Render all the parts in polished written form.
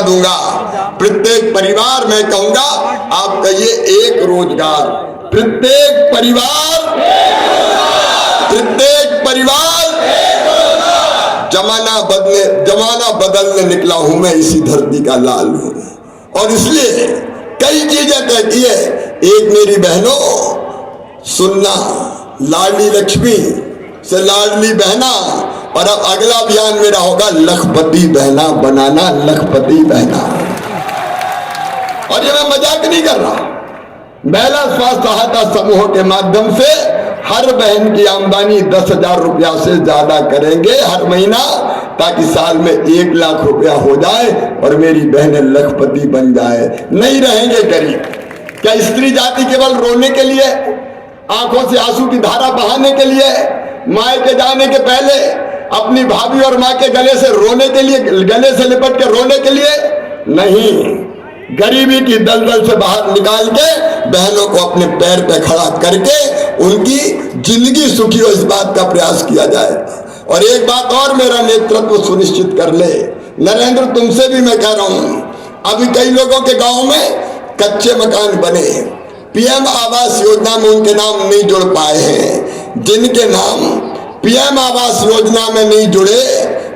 दूंगा। प्रत्येक परिवार में कहूंगा आप कहिए एक रोजगार, प्रत्येक परिवार जमाना बदलने निकला हूं मैं, इसी धरती का लाल हूं। और इसलिए कई चीजें कहती है। एक मेरी बहनों सुनना, लाडली लक्ष्मी से लाडली बहना, और अब अगला अभियान मेरा होगा लखपति बहना बनाना, लखपति बहना। और ये मैं मजाक नहीं कर रहा। महिला स्वास्थ्य सहायता समूहों के माध्यम से हर बहन की आमदनी 10,000 रुपया से ज्यादा करेंगे हर महीना, ताकि साल में 1 लाख रुपया हो जाए और मेरी बहनें लखपति बन जाए, नहीं रहेंगे गरीब। क्या स्त्री जाति केवल रोने के लिए, आंखों से आंसू की धारा बहाने के लिए, मायके जाने के पहले अपनी भाभी और माँ के गले से रोने के लिए, गले से लिपट के रोने के लिए नहीं, गरीबी की दलदल से बाहर निकाल के बहनों को अपने पैर पे खड़ा करके उनकी जिंदगी सुखी हो, इस बात का प्रयास किया जाए। और एक बात और, मेरा नेतृत्व सुनिश्चित कर ले नरेंद्र, तुमसे भी मैं कह रहा हूं, अभी कई लोगों के गांव में कच्चे मकान बने, पीएम आवास योजना में उनके नाम नहीं जुड़ पाए हैं। जिनके नाम पीएम आवास योजना में नहीं जुड़े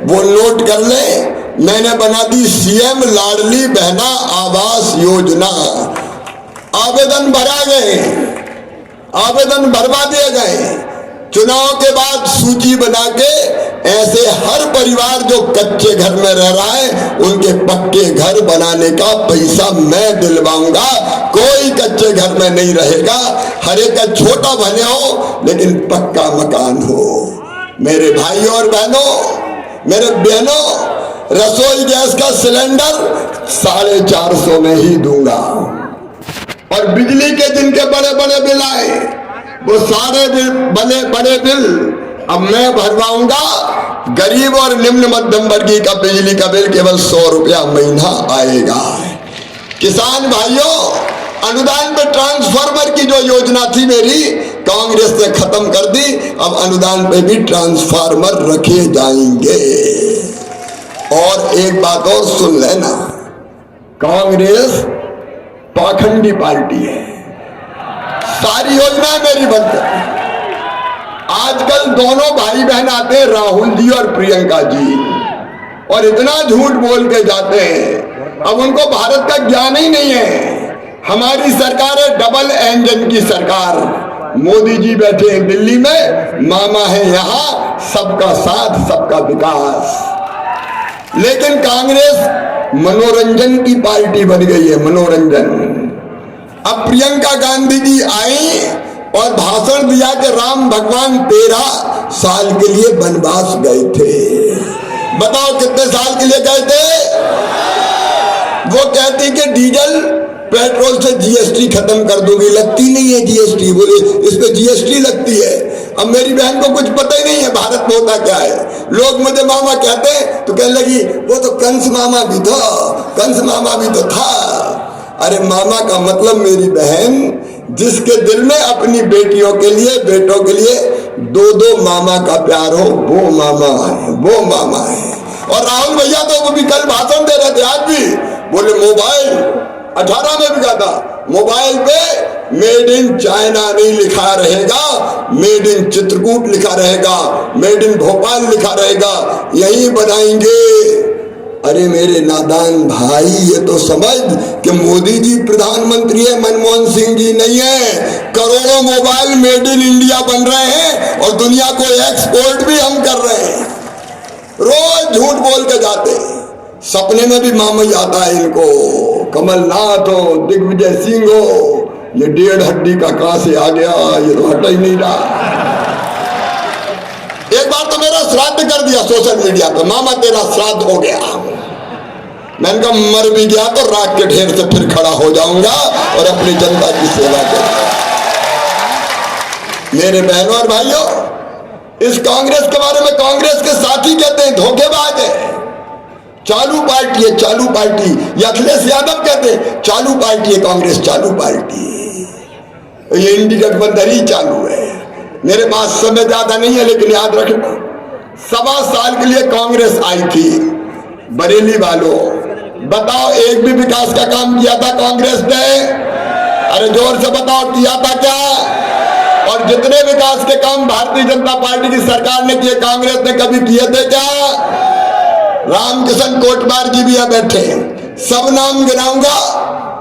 वो नोट कर ले, मैंने बना दी सीएम लाडली बहना आवास योजना। आवेदन भरा गए, आवेदन भरवा दिए गए। चुनाव के बाद सूची बना के ऐसे हर परिवार जो कच्चे घर में रह रहा है उनके पक्के घर बनाने का पैसा मैं दिलवाऊंगा। कोई कच्चे घर में नहीं रहेगा, हर एक का छोटा भले हो लेकिन पक्का मकान हो। मेरे भाइयों और बहनों, मेरे बहनों, रसोई गैस का सिलेंडर 450 में ही दूंगा। और बिजली के जिनके बड़े बड़े बिल आए वो सारे बड़े बिल अब मैं भरवाऊंगा। गरीब और निम्न मध्यम वर्गीय का बिजली का बिल केवल 100 रुपया महीना आएगा। किसान भाइयों, अनुदान पे ट्रांसफार्मर की जो योजना थी मेरी, कांग्रेस ने खत्म कर दी। अब अनुदान पे भी ट्रांसफार्मर रखे जाएंगे। और एक बात और सुन लेना, कांग्रेस पाखंडी पार्टी है, सारी योजना मेरी बंद है। आजकल दोनों भाई बहन आते हैं, राहुल जी और प्रियंका जी, और इतना झूठ बोल के जाते हैं, अब उनको भारत का ज्ञान ही नहीं है। हमारी सरकार है डबल इंजन की सरकार। मोदी जी बैठे हैं दिल्ली में, मामा है यहाँ, सबका साथ सबका विकास। लेकिन कांग्रेस मनोरंजन की पार्टी बन गई है, मनोरंजन। अब प्रियंका गांधी जी आई और भाषण दिया कि राम भगवान 13 साल के लिए वनवास गए थे। बताओ कितने साल के लिए गए थे? वो कहती कि डीजल पेट्रोल से जीएसटी खत्म कर दूंगी। लगती नहीं है जीएसटी, बोले इस पे जीएसटी लगती है। अब मेरी बहन को कुछ पता ही नहीं है भारत में होता क्या है। लोग मुझे मामा कहते हैं तो कहने लगी वो तो कंस मामा भी था, कंस मामा भी तो था। अरे मामा का मतलब मेरी बहन, जिसके दिल में अपनी बेटियों के लिए, बेटों के लिए 2-2 मामा का प्यार हो, वो मामा है, वो मामा है। और राहुल भैया तो वो भी कल भाषण दे रहे थे, आज भी बोले मोबाइल 18 में बिका था, मोबाइल पे मेड इन चाइना नहीं लिखा रहेगा, मेड इन चित्रकूट लिखा रहेगा, मेड इन भोपाल लिखा रहेगा, यही बनाएंगे। अरे मेरे नादान भाई, ये तो समझ कि मोदी जी प्रधानमंत्री है, मनमोहन सिंह जी नहीं है। करोड़ों मोबाइल मेड इन इंडिया बन रहे हैं और दुनिया को एक्सपोर्ट भी हम कर रहे हैं। रोज झूठ बोल के जाते, सपने में भी मामा आता है इनको। कमलनाथ हो, दिग्विजय सिंह हो, ये 1.5 हड्डी का कहां से आ गया, ये तो हटा ही नहीं रहा। एक बार तो मेरा श्राद्ध कर दिया सोशल मीडिया पे, मामा तेरा श्राद्ध हो गया। मैंने कहा मर भी गया तो राख के ढेर से फिर खड़ा हो जाऊंगा और अपनी जनता की सेवा करूंगा। मेरे बहनों और भाइयों, इस कांग्रेस के बारे में कांग्रेस के साथी कहते हैं धोखेबाज है, चालू पार्टी है, चालू पार्टी। ये अखिलेश यादव कहते हैं चालू पार्टी है कांग्रेस, चालू पार्टी। ये इंडी गठबंधन ही चालू है। मेरे पास समय ज्यादा नहीं है, लेकिन याद रखना, 1.25 साल के लिए कांग्रेस आई थी। बरेली वालों, बताओ एक भी विकास का काम किया था कांग्रेस ने? अरे जोर से बताओ, किया था क्या? और जितने विकास के काम भारतीय जनता पार्टी की सरकार ने किए, कांग्रेस ने कभी किए थे क्या? रामकिशन कोटवार जी भी यहाँ बैठे हैं, सब नाम गिनाऊंगा।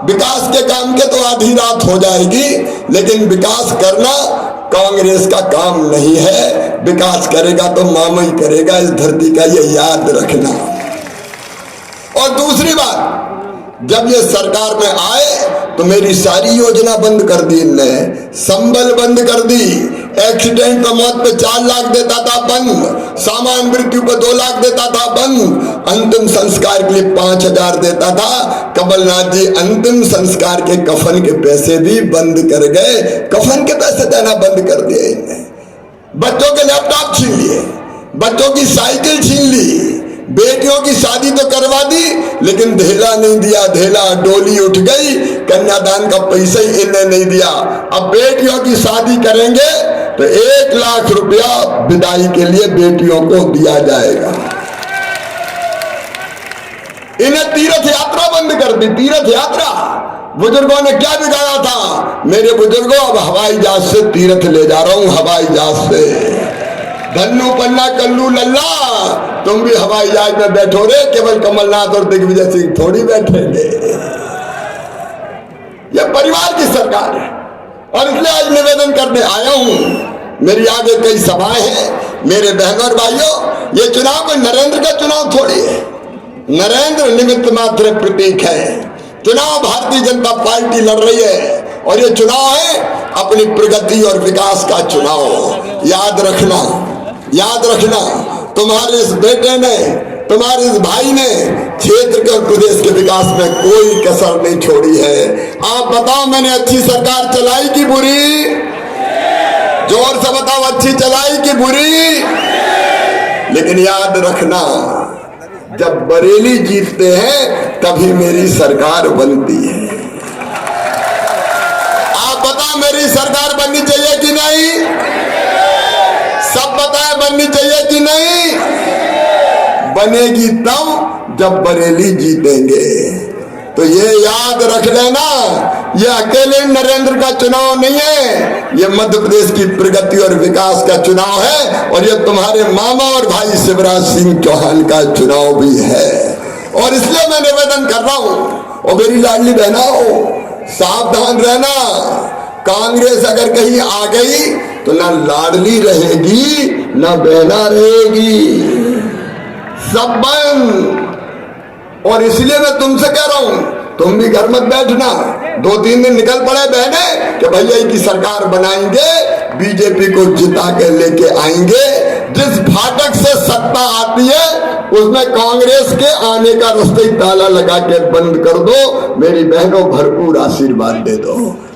विकास के काम के तो आधी रात हो जाएगी, लेकिन विकास करना कांग्रेस का काम नहीं है। विकास करेगा तो मामा ही करेगा इस धरती का, ये याद रखना। और दूसरी बात, जब ये सरकार में आए तो मेरी सारी योजना बंद कर दी इनने। संबल बंद कर दी, एक्सीडेंट तो मौत पे 4 लाख देता था बंद, सामान्य मृत्यु पे 2 लाख देता था बंद, अंतिम संस्कार के लिए 5,000 देता था। कमलनाथ जी अंतिम संस्कार के कफन के पैसे भी बंद कर गए, कफन के पैसे देना बंद कर दिए इनने। बच्चों के लैपटॉप छीन लिए, बच्चों की साइकिल छीन ली, बेटियों की शादी तो करवा दी, लेकिन धेला नहीं दिया। धेला डोली उठ गई, कन्यादान का पैसा ही इन्हें नहीं दिया। अब बेटियों की शादी करेंगे तो 1 लाख रुपया विदाई के लिए बेटियों को दिया जाएगा। इन्हें तीर्थ यात्रा बंद कर दी, तीर्थ यात्रा। बुजुर्गों ने क्या बिगाड़ा था? मेरे बुजुर्गों, अब हवाई जहाज से तीर्थ ले जा रहा हूं, हवाई जहाज से। धन्नू पन्ना कल्लू लल्ला, तुम भी हवाई जहाज में बैठो रे, केवल कमलनाथ और दिग्विजय सिंह थोड़ी बैठेंगे। यह परिवार की सरकार है और इसलिए आज निवेदन करने आया हूं। मेरी आगे कई सभाएं हैं। मेरे बहनों और भाइयों, ये चुनाव कोई नरेंद्र का चुनाव थोड़ी है। नरेंद्र निमित्त मात्र प्रतीक है। चुनाव भारतीय जनता पार्टी लड़ रही है और ये चुनाव है अपनी प्रगति और विकास का चुनाव। याद रखना, याद रखना, तुम्हारे इस बेटे ने, तुम्हारे इस भाई ने क्षेत्र के और प्रदेश के विकास में कोई कसर नहीं छोड़ी है। आप बताओ, मैंने अच्छी सरकार चलाई कि बुरी? जोर से बताओ, अच्छी चलाई कि बुरी? लेकिन याद रखना, जब बरेली जीतते हैं तभी मेरी सरकार बनती है। आप बताओ, मेरी सरकार बननी चाहिए कि नहीं? सब बताएं, बननी चाहिए कि नहीं? बनेगी तब जब बरेली जीतेंगे। तो ये याद रख लेना, ये अकेले नरेंद्र का चुनाव नहीं है, ये मध्य प्रदेश की प्रगति और विकास का चुनाव है और ये तुम्हारे मामा और भाई शिवराज सिंह चौहान का चुनाव भी है। और इसलिए मैं निवेदन कर रहा हूं, और मेरी लाडली बहनाओं, सावधान रहना। कांग्रेस अगर कहीं आ गई तो ना लाडली रहेगी ना बहना रहेगी, सब बंद। और इसलिए मैं तुमसे कह रहा हूं, तुम भी घर मत बैठना। 2-3 दिन निकल पड़े बहने कि भैया की सरकार बनाएंगे, बीजेपी को जिता के लेके आएंगे। जिस फाटक से सत्ता आती है उसमें कांग्रेस के आने का रास्ते ताला लगा के बंद कर दो। मेरी बहनों, भरपूर आशीर्वाद दे दो,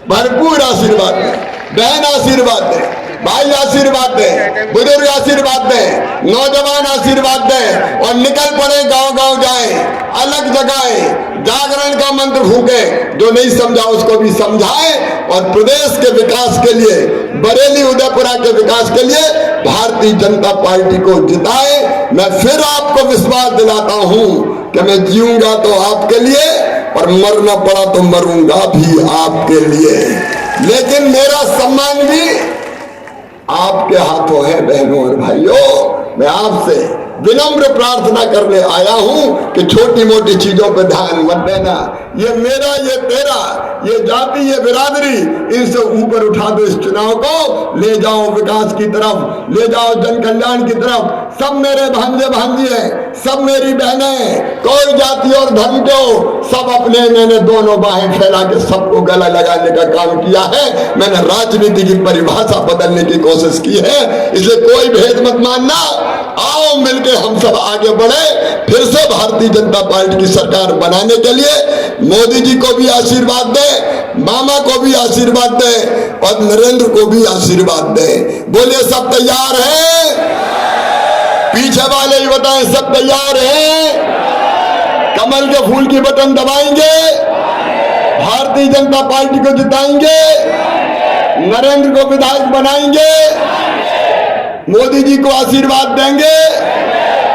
भरपूर आशीर्वाद दे, बहन आशीर्वाद दे, भाई आशीर्वाद दे, बुजुर्ग आशीर्वाद दे, नौजवान आशीर्वाद दे और निकल पड़े, गांव गांव जाए, अलग जगह जागरण का मंत्र फूके। जो नहीं समझा उसको भी समझाए और प्रदेश के विकास के लिए, बरेली उदयपुरा के विकास के लिए भारतीय जनता पार्टी को जिताए। मैं फिर आपको विश्वास दिलाता हूं कि मैं जीऊंगा तो आपके लिए और मरना पड़ा तो मरूंगा भी आपके लिए। लेकिन मेरा सम्मान भी आपके हाथों है। बहनों और भाइयों, मैं आपसे विनम्र प्रार्थना करने आया हूं कि छोटी मोटी चीजों पर ध्यान मत देना। ये मेरा, ये तेरा, ये जाति, ये बिरादरी, इनसे ऊपर उठा दो। इस चुनाव को ले जाओ विकास की तरफ, ले जाओ जन कल्याण की तरफ। सब मेरे भांजे भांजी हैं, सब मेरी बहनें, कोई जाति और धर्म के हो, सब अपने मैंने दोनों बाहें फैला के सबको गला लगाने का काम किया है। मैंने राजनीति की परिभाषा बदलने की कोशिश की है, इसलिए कोई भेद मत मानना। आओ मिलके हम सब आगे बढ़े, फिर से भारतीय जनता पार्टी की सरकार बनाने के लिए मोदी जी को भी आशीर्वाद दें, मामा को भी आशीर्वाद दें और नरेंद्र को भी आशीर्वाद दें। बोलिए, सब तैयार हैं? पीछे वाले ही बताएं, सब तैयार हैं? कमल के फूल की बटन दबाएंगे, भारतीय जनता पार्टी को जिताएंगे, नरेंद्र को विधायक बनाएंगे, मोदी जी को आशीर्वाद देंगे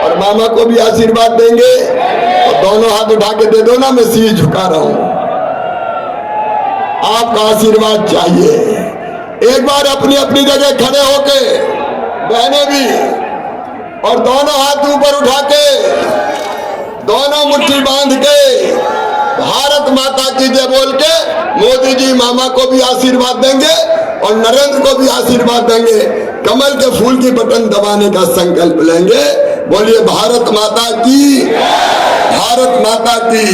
और मामा को भी आशीर्वाद देंगे और दोनों हाथ उठा के दे दो ना, मैं शीश झुका रहा हूं, आपका आशीर्वाद चाहिए। एक बार अपनी अपनी जगह खड़े होके बहने भी, और दोनों हाथ ऊपर उठा के, दोनों मुट्ठी बांध के भारत माता की जय बोल के मोदी जी मामा को भी आशीर्वाद देंगे और नरेंद्र को भी आशीर्वाद देंगे। कमल के फूल की बटन दबाने का संकल्प लेंगे। बोलिए भारत माता की, भारत माता की।